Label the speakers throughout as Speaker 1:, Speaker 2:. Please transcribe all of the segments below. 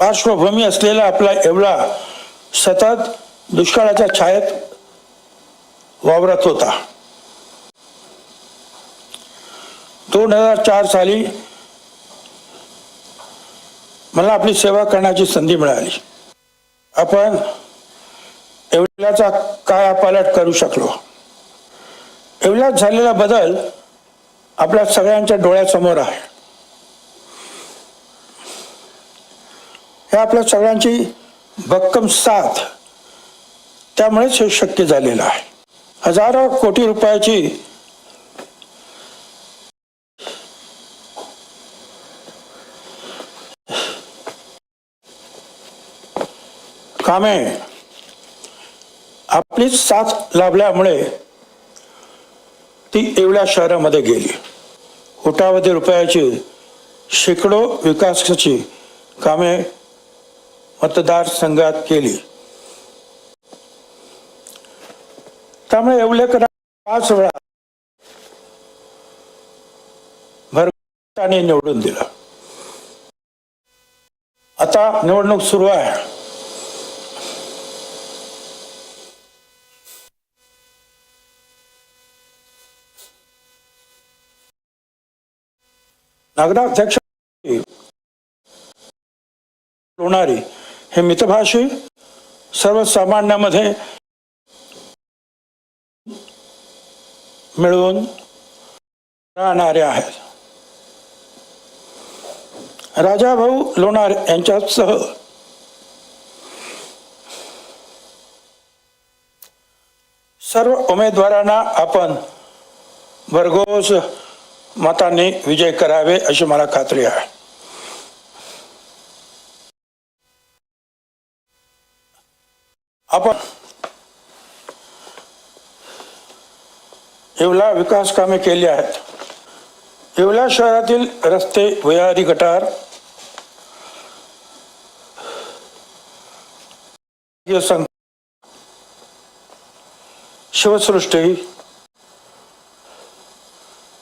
Speaker 1: पार्श्वभूमी असलेला आपला येवला सतत दुष्काळाच्या छायेत वावरत होता. 2004 साली मला आपली सेवा करण्याची संधी मिळाली. आपण येवल्याचा कायापालट करू शकलो. येवल्यात झालेला बदल आपल्या सगळ्यांच्या डोळ्यासमोर आहे. हे आपल्या सगळ्यांची भक्कम साथ, त्यामुळेच हे शक्य झालेलं आहे. हजारो कोटी रुपयाची कामे आपलीच साथ लाभल्यामुळे ती येवला शहरामध्ये गेली. कोट्यावधी रुपयाची शेकडो विकासाची कामे मतदारसंघात केली. त्यामुळे येवलेकर 5 वेळा भरघोसाने निवडून दिला. आता निवडणूक सुरू आहे. नगराध्यक्ष होणारी हे मितभाषी सर्वसामान्यांमध्ये मिळून राहणारे आहेत. राजाभाऊ लोणार यांच्यासह सर्व उमेदवारांना आपण भरघोस मतांनी विजय करावे अशी मला खात्री आहे. आपण येवला विकास कामे केली आहेत. येवला शहरातील रस्ते, भुयारी, गटार, शिवसृष्टी,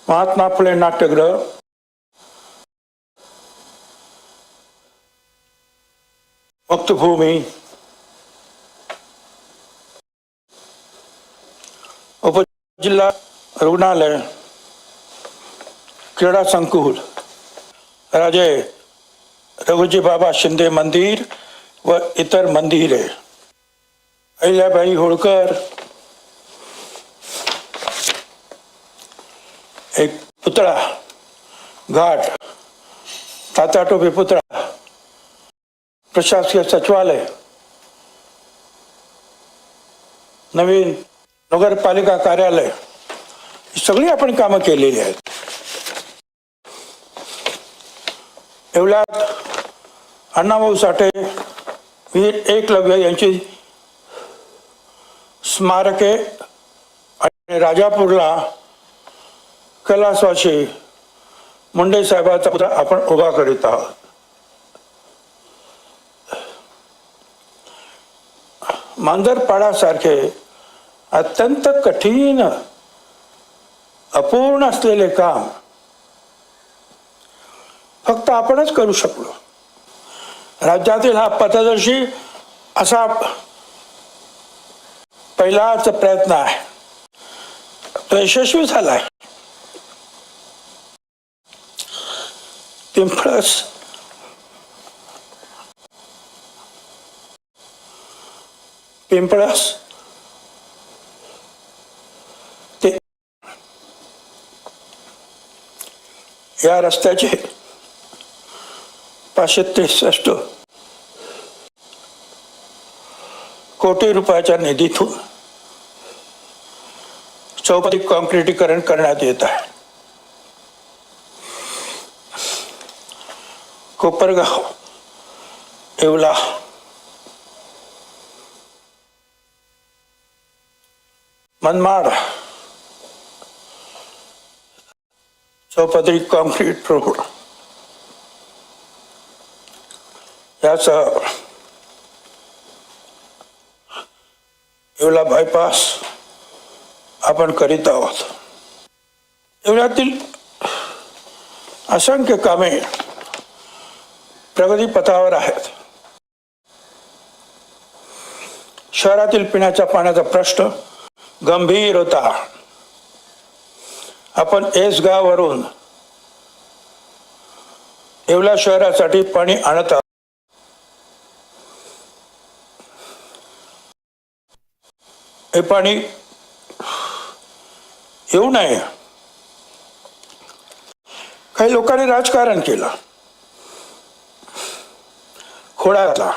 Speaker 1: महात्मा फुले नाट्यगृह, मुक्तभूमी, उपजिल्हा रुग्णालय, क्रीडा संकुल, राजे रघुजी बाबा शिंदे मंदिर व इतर मंदिरे, अहिल्याबाई होळकर, एक पुतळा घाट, तात्या टोपे पुतळा, प्रशासकीय सचिवालय, नवीन नगरपालिका कार्यालय, सगळी आपण कामं केलेली आहेत. येवल्यात अण्णाभाऊ साठे, वीर एकलव्य यांची स्मारके आणि राजापूरला कैलासवासी मुंडे साहेबांचा पुतळा आपण उभा करीत आहोत. मांजरपाडासारखे अत्यंत कठीण अपूर्ण असलेले काम फक्त आपणच करू शकलो. राज्यातील हा पथदर्शी असा पहिलाच प्रयत्न आहे. तो यशस्वी झाला आहे. पिंपळस ते या रस्त्याचे 563 कोटी रुपयाच्या निधीतून चौपदरी कॉन्क्रिटीकरण करण्यात येत आहे. कोपरगाव, येवला, मनमाड चौपदरी कॉन्क्रीट रोड यासह येवला बायपास आपण करीत आहोत. येवल्यातील असंख्य कामे प्रगती पथावर आहेत. शहरातील पिण्याच्या पाण्याचा प्रश्न गंभीर होता. आपण एसगाववरून येवला शहरासाठी पाणी आणत आहोत. हे पाणी येऊ नये. काही लोकांनी राजकारण केलं, खोडा घातला,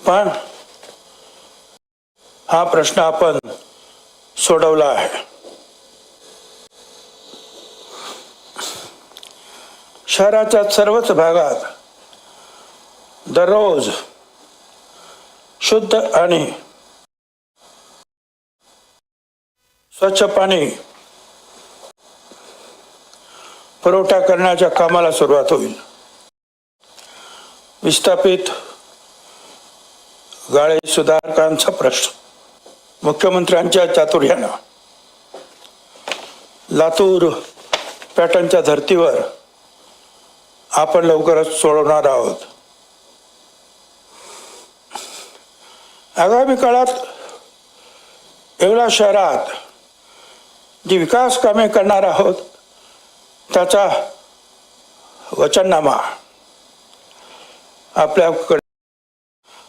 Speaker 1: पण हा प्रश्न आपण सोडवला आहे. शहराच्या सर्वच भागात दररोज शुद्ध आणि स्वच्छ पाणी पुरवठा करण्याच्या कामाला सुरुवात होईल. विस्थापित गाळे सुधारकांचा प्रश्न मुख्यमंत्र्यांच्या चातुर्यानं लातूर पॅटर्नच्या धर्तीवर आपण लवकरच सोडवणार आहोत. आगामी काळात येवला शहरात जी विकास कामे करणार आहोत त्याचा वचननामा आपल्याकडे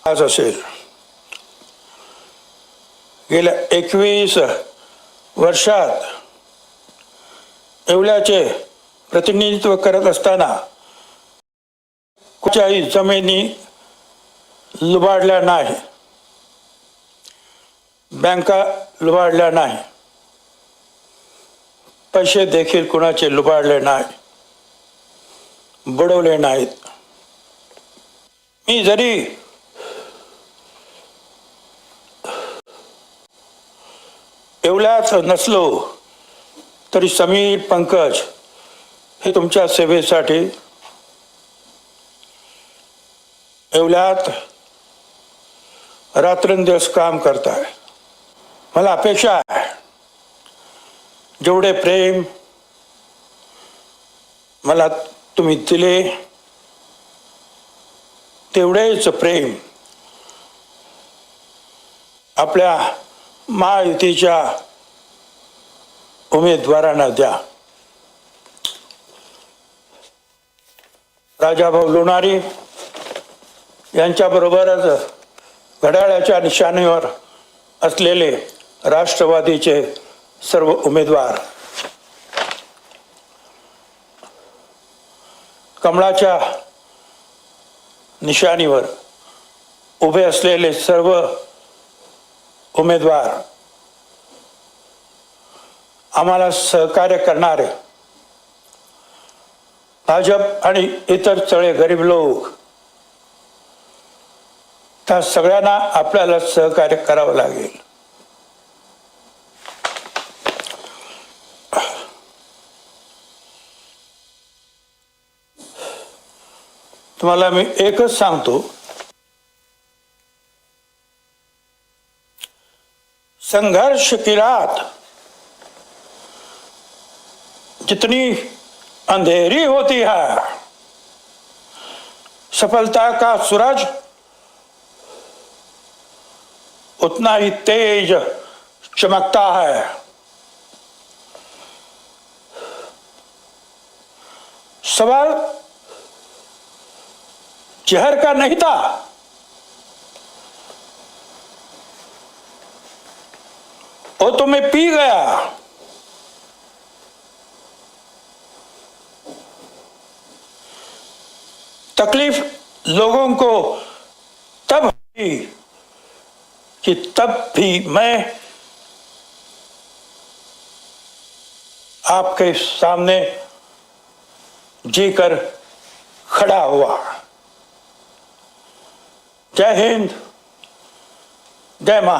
Speaker 1: आज असेल. गेल्या 21 वर्षात येवल्याचे प्रतिनिधित्व करत असताना कुठच्याही जमिनी लुबाडल्या नाही, बँका लुबाडल्या नाही, पैसे देखील कुणाचे लुबाडले नाही, बुडवले नाहीत. मी जरी येवल्यात नसलो तरी समीर पंकज हे तुमच्या सेवेसाठी येवल्यात रात्रंदिवस काम करताय. मला अपेक्षा आहे जेवढे प्रेम मला तुम्ही दिले तेवढेच प्रेम आपल्या महायुतीच्या उमेदवारांना द्या. राजाभाऊ लोणारी यांच्याबरोबरच घड्याळाच्या निशाणीवर असलेले राष्ट्रवादीचे सर्व उमेदवार, कमळाच्या निशाणीवर उभे असलेले सर्व उमेदवार, आम्हाला सहकार्य करणारे भाजप आणि इतर सगळे गरीब लोक, त्या सगळ्यांना आपल्याला सहकार्य करावं लागेल. तुम्हाला मी एकच सांगतो, संघर्ष की रात जितनी अंधेरी होती है, सफलता का सूरज उतना ही तेज चमकता है. सवाल जहर का नहीं था, वो तो मैं पी गया. तकलीफ लोगों को तब हुई कि तब भी मैं आपके सामने जीकर खड़ा हुआ. जय हिंद, जय महाराष्ट्र.